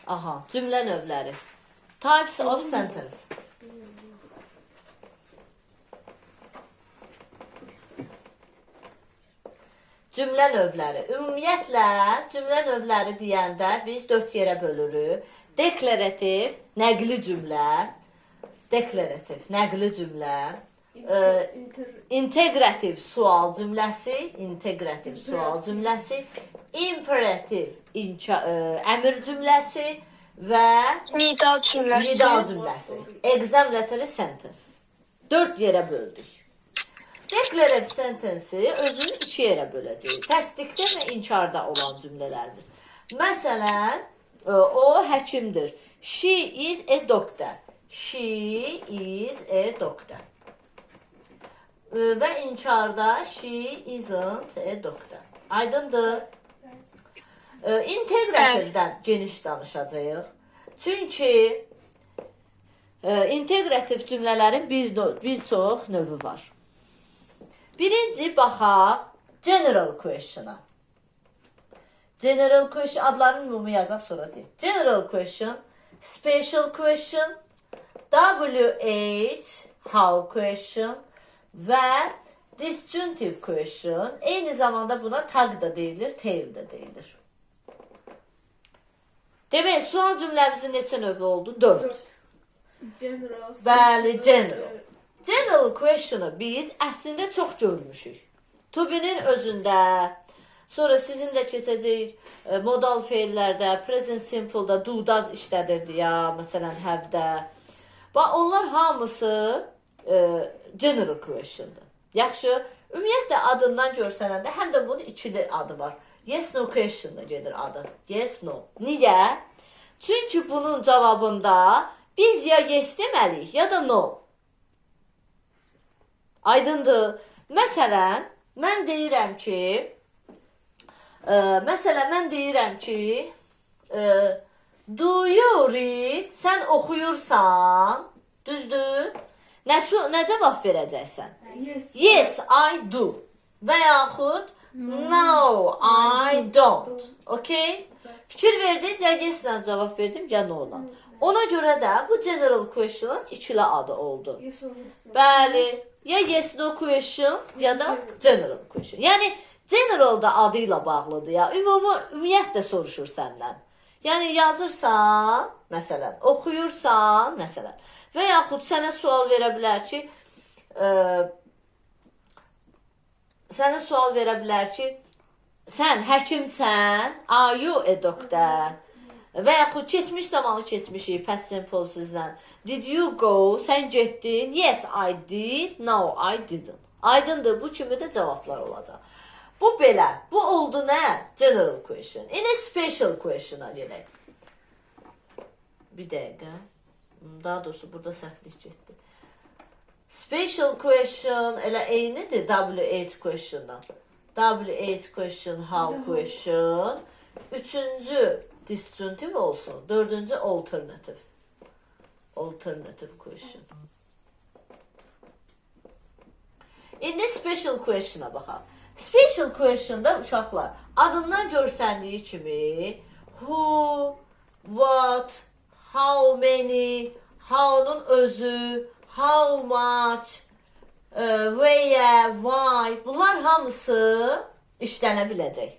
Aha, cümlə növləri. Types of sentence. Cümlə növləri. Ümumiyyətlə, cümlə növləri deyəndə biz 4 yerə bölürük. Deklarativ, nəqli cümlə. Deklarativ, nəqli cümlə. İntegrativ sual cümləsi. İntegrativ sual cümləsi. İmperativ, əmr cümləsi. Və nida cümləsi. Nida cümləsi. Exemplary sentence. 4 yerə böldük. Declarative sentence-i özünü 2 yerə böləcəyik. Təsdiqdə və inkarda olan cümlələrimiz. Məsələn, o həkimdir. She is a doctor. She is a doctor. Və inkarda she isn't a doctor. Aydındır? İntegrativdən geniş danışacağıq. Çünki integrativ cümlələrin bir çox növü var. Birinci baxaq general question-a. General question adlarının ümumi yazaq sonra deyim. General question, special question, WH, how question və disjunctive question. Eyni zamanda buna tag da deyilir, tail da deyilir. Demək, sual cümləmizin neçə növü oldu? 4. General. Bəli, general. General question-ı biz əslində çox görmüşük. To be-nin özündə, sonra sizinlə keçəcək modal feillərdə, present simple-da, do-does işlədirdi ya, məsələn, have-də. Onlar hamısı general question-dır. Yaxşı, ümumiyyətlə adından görsənəndə həm də bunun ikili adı var. Yes, no question-da gedir adı. Yes, no. Niyə? Çünki bunun cavabında biz ya yes deməliyik, ya da no. Aydındır. Məsələn, mən deyirəm ki, do you read? Sən oxuyursan, düzdür? Nə cavab verəcəksən? Yes. Yes, I do. Və yaxud no, I don't. Okay? Fikir verdiniz, ya yes-lə cavab verdim, ya no-la. Ona görə də bu general question-ın ikili adı oldu. Yes or yes no. Bəli. Ya yes no question ya da general question. Yəni general da adı ilə bağlıdır ya. Ümumiyyətlə soruşur səndən. Yəni yazırsan, məsələn, oxuyursan, məsələn. Və yaxud sənə sual verə bilər ki, sən həkimsən, are you a doctor? Və yaxud keçmiş zamanı keçmişik, past simple sizlə. Did you go? Sən getdin? Yes, I did. No, I didn't. Aydındır, bu kimi də cavablar olacaq. Bu belə. Bu oldu nə? General question. İndi special question'a gələk. Bir dəqiqə. Daha doğrusu burada səhvlik getdi. Special question elə eynidir WH question'dan. WH question, how question. Üçüncü disjunctive olsun. Dördüncü alternative. Alternative question. İndi special question'a baxaq. Special question'da uşaqlar adından görsəndiyi kimi who, what, how many, how'nun özü, how much, where, why bunlar hamısı işlənə biləcək.